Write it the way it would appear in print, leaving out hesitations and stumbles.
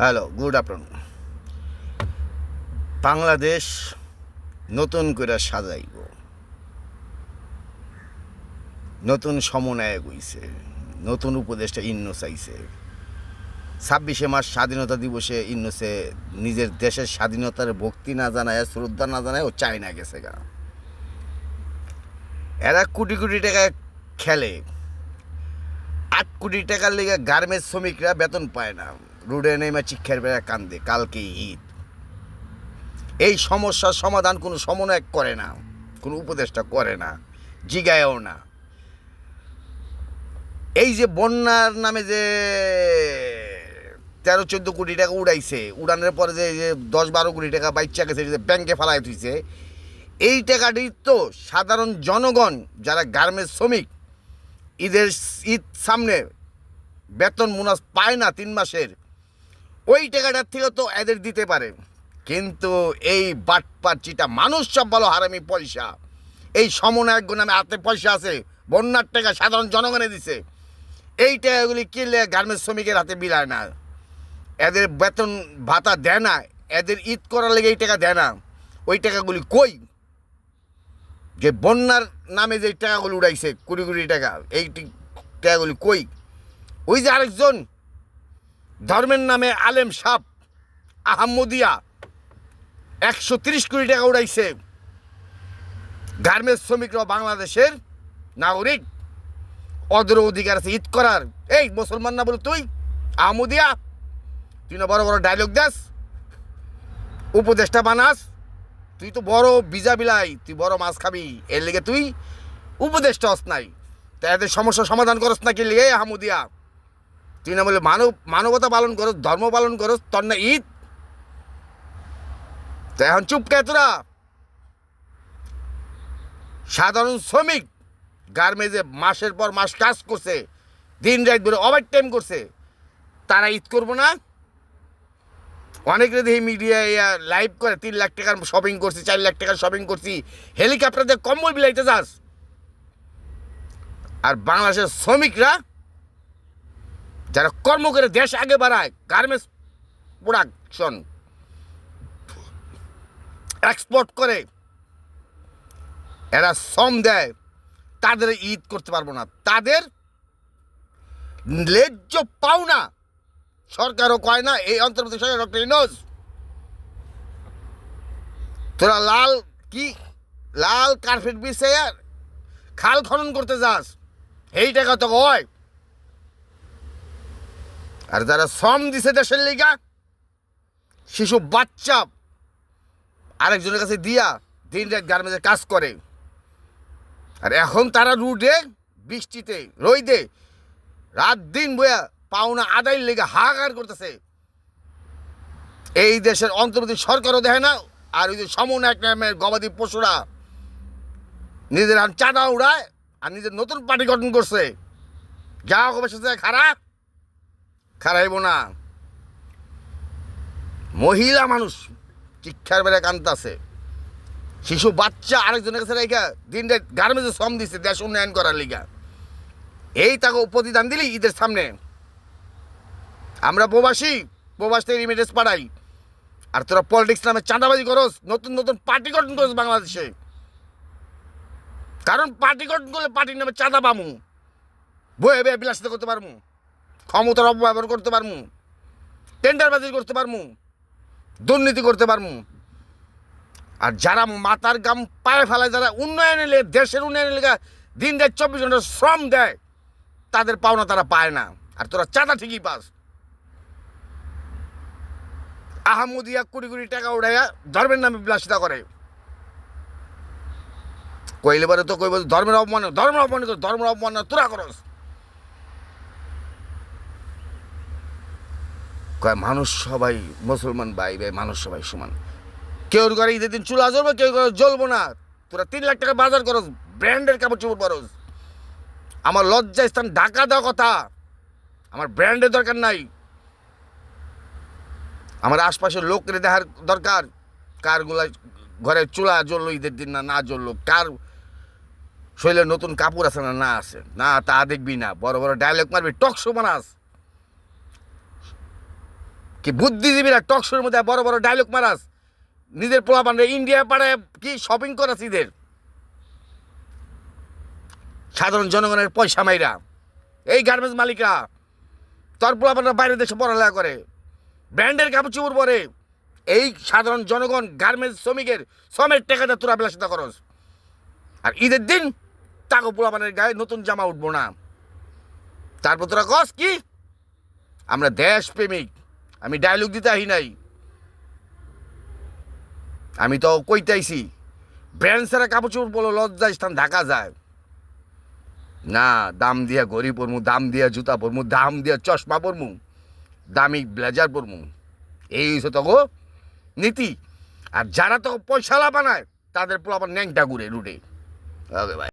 Hello, good afternoon. Bangladesh নতুন করে সাজাইব, নতুন সমন্বয়ক হইছে, নতুন উপদেষ্টা ইন্নু চাইছে। 26শে মার্চ স্বাধীনতা দিবসে ইন্নুসে নিজের দেশের স্বাধীনতার ভক্তি না জানায়, শ্রদ্ধা না জানায় ও চায়না গেছে গা। এরা কোটি কোটি টাকা খেলে। 8 কোটি টাকার লেগে গার্মেন্টস শ্রমিকরা বেতন পায় না, রোডে নেমে চিক্ষার বেড়া কান্দে। কালকে ঈদ। এই সমস্যার সমাধান কোনো সমন্বয় করে না, কোনো উপদেষ্টা করে না, জিগায়ও না। এই যে বন্যার নামে যে 13-14 কোটি টাকা উড়াইছে, উড়ানোর পরে যে 10-12 কোটি টাকা বাইচ্চা গেছে, যে ব্যাংকে ফেলায় তুইছে, এই টাকাটি তো সাধারণ জনগণ যারা গার্মেন্টস শ্রমিক ঈদ সামনে বেতন মুনাস পায় না 3 মাসের, ওই টাকাটার থেকে তো এদের দিতে পারে। কিন্তু এই বাটপারচিটা মানুষ সব ভালো হারামি পয়সা। এই সমন্বয়ক নামে হাতে পয়সা আছে, বন্যার টাকা সাধারণ জনগণে দিছে। এই টাকাগুলি কিনলে গার্মেন্টস শ্রমিকের হাতে বিলায় না, এদের বেতন ভাতা দেয় না, এদের ঈদ করার লেগে এই টাকা দেয় না। ওই টাকাগুলি কই? যে বন্যার নামে যে টাকাগুলি উড়াইছে কোটি কোটি টাকা, এই টাকাগুলি কই? ওই যে আরেকজন ধর্মের নামে আলেম সাপ আহমদিয়া 130 কোটি টাকা উড়াইছে। গার্মেন্টস শ্রমিকরা বাংলাদেশের নাগরিক, ওদের অধিকার আছে ঈদ করার। এই মুসলমান না বলে তুই আহমদিয়া, তুই না বড় বড় ডায়লগ দাস, উপদেষ্টা বানাস, তুই তো বড় বিজা বিলাই, তুই বড় মাছ খাবি, এর লেগে তুই উপদেষ্টা হস নাই। তা এদের সমস্যার সমাধান করস না কি লেগে আহমদিয়া? তুই না বলে মানবতা পালন করস, ধর্ম পালন করস, তোর না ঈদ? তা এখন চুপ কে তোরা? সাধারণ শ্রমিক গার্মেন্টসে মাসের পর মাস কাজ করছে, দিন রাত ধরে ওভার টাইম করছে, তারা ঈদ করবো না? অনেকে দেখি মিডিয়ায় লাইভ করে 3 লাখ টাকার শপিং করছি, 4 লাখ টাকার শপিং করছি, হেলিকপ্টারে কম্বল বিলাইতে যাস। আর বাংলাদেশের শ্রমিকরা যারা কর্ম করে দেশ আগে বাড়ায়, গার্মেন্টস প্রোডাকশন এক্সপোর্ট করে, এরা শ্রম দেয়, তাদের ঈদ করতে পারবো না। তাদের ন্যায্য পাওনা সরকারও কয় না। এই অন্তর্বর্তী সরকার ডক্টর ইউনূস, তোরা লাল কার্পেট বিছিয়ে খাল খনন করতে যাস, এই টাকা তো হয়। আর যারা শ্রম দিছে দেশের লিগা, শিশু বাচ্চা আরেকজনের কাছে দিয়া দিন রাত গার্মেন্টসে কাজ করে, আর এখন তারা রুডে বৃষ্টিতে রইদে রাত দিন বইয়া পাওনা আদায়ের লেগে হাহাকার করতেছে। এই দেশের অন্তর্বর্তী সরকারও দেখে না, আর ওই যে সমন্বয়ক নামের গবাদি পশুরা নিজের চাঁদা উড়ায় আর নিজের নতুন পার্টি গঠন করছে। যা অবশ্যই খারাইব না। মহিলা মানুষ শিক্ষার বেড়ে কান্তাছে, শিশু বাচ্চা আরেকজনের কাছে রেখা দিন রাত গার্মেন্টসে শ্রম দিচ্ছে দেশ উন্নয়ন করার লিগা। এই তাকে প্রতিদান দিলি ঈদের সামনে। আমরা প্রবাস থেকে রিমিটেন্স পাঠাই, আর তোরা পলিটিক্স নামে চাঁদাবাজি করস, নতুন নতুন পার্টি গঠন করস বাংলাদেশে। কারণ পার্টি গঠন করলে পার্টির নামে চাঁদা পামু, বয়ে বয়ে বিলাসিতা করতে পারমু, ক্ষমতার অপব্যবহার করতে পারমু, টেন্ডারবাজি করতে পারমু, দুর্নীতি করতে পারমু। আর যারা মাথার গাম পায়ে ফেলায়, যারা উন্নয়নের লেগে, দেশের উন্নয়নের লেগে দিন রাত 24 ঘন্টা শ্রম দেয়, তাদের পাওনা তারা পায় না। আর তোরা চাঁদা ঠিকই পাস। আহমদিয়া কোটি কোটি টাকা উড়াইয়া ধর্মের নামে বিলাসিতা করে। কইলে পরে তো কইব ধর্মের অপমান তোরা করস। কয় মানুষ সবাই মুসলমান ভাই মানুষ সবাই সমান। কেউ করে ঈদের দিন চুলা জ্বলবে, কেউ করে জ্বলবো না। তোরা 3 লাখ টাকা বাজার করস, ব্র্যান্ডের কাপড় চোপড় পরস। আমার লজ্জা স্থান ঢাকা দেওয়া কথা, আমার ব্র্যান্ডের দরকার নাই। আমার আশপাশের লোকের দেখার দরকার, কারগুলা ঘরে চুলা জ্বললো ঈদের দিন না জ্বললো, কার শরীরে নতুন কাপড় আছে না আছে না, তা দেখবি না। বড় বড় ডায়লগ মারবি, টক শো বানাস, কি বুদ্ধিজীবীরা টকশোর মধ্যে বড় বড় ডায়লগ মারাস, নিজের পোলাপানরে ইন্ডিয়া পাড়ায় কি শপিং করাস ঈদের, সাধারণ জনগণের পয়সা মাইরা। এই গার্মেন্টস মালিকরা তোর পোলাপানরা বাইরের দেশে পড়ালেখা করে, ব্র্যান্ডের কাপড় চোপড় পরে, এই সাধারণ জনগণ গার্মেন্টস শ্রমিকের শ্রমের টাকাতে তোরা বিলাসিতা করস। আর ঈদের দিন তাকে পোলাপানের গায়ে নতুন জামা উঠবো না। তারপর তোরা কস কি আমরা দেশপ্রেমিক, আমি ডায়লগ দিতে আহি নাই, আমি তো কইতাইছি ব্র্যান্ড ছাড়া কাপড় চোপড় বলো লজ্জা স্থান ঢাকা যায় না। দাম দিয়া ঘড়ি পরমু, দাম দিয়া জুতা পরমু, দাম দিয়া চশমা পরমু, দামি ব্লেজার পরমু, এই হচ্ছে তো নীতি। আর যারা তো পয়সালা বানায় তাদের পোলাপান ন্যাংটা ঘুরে রুটে। ওকে ভাই।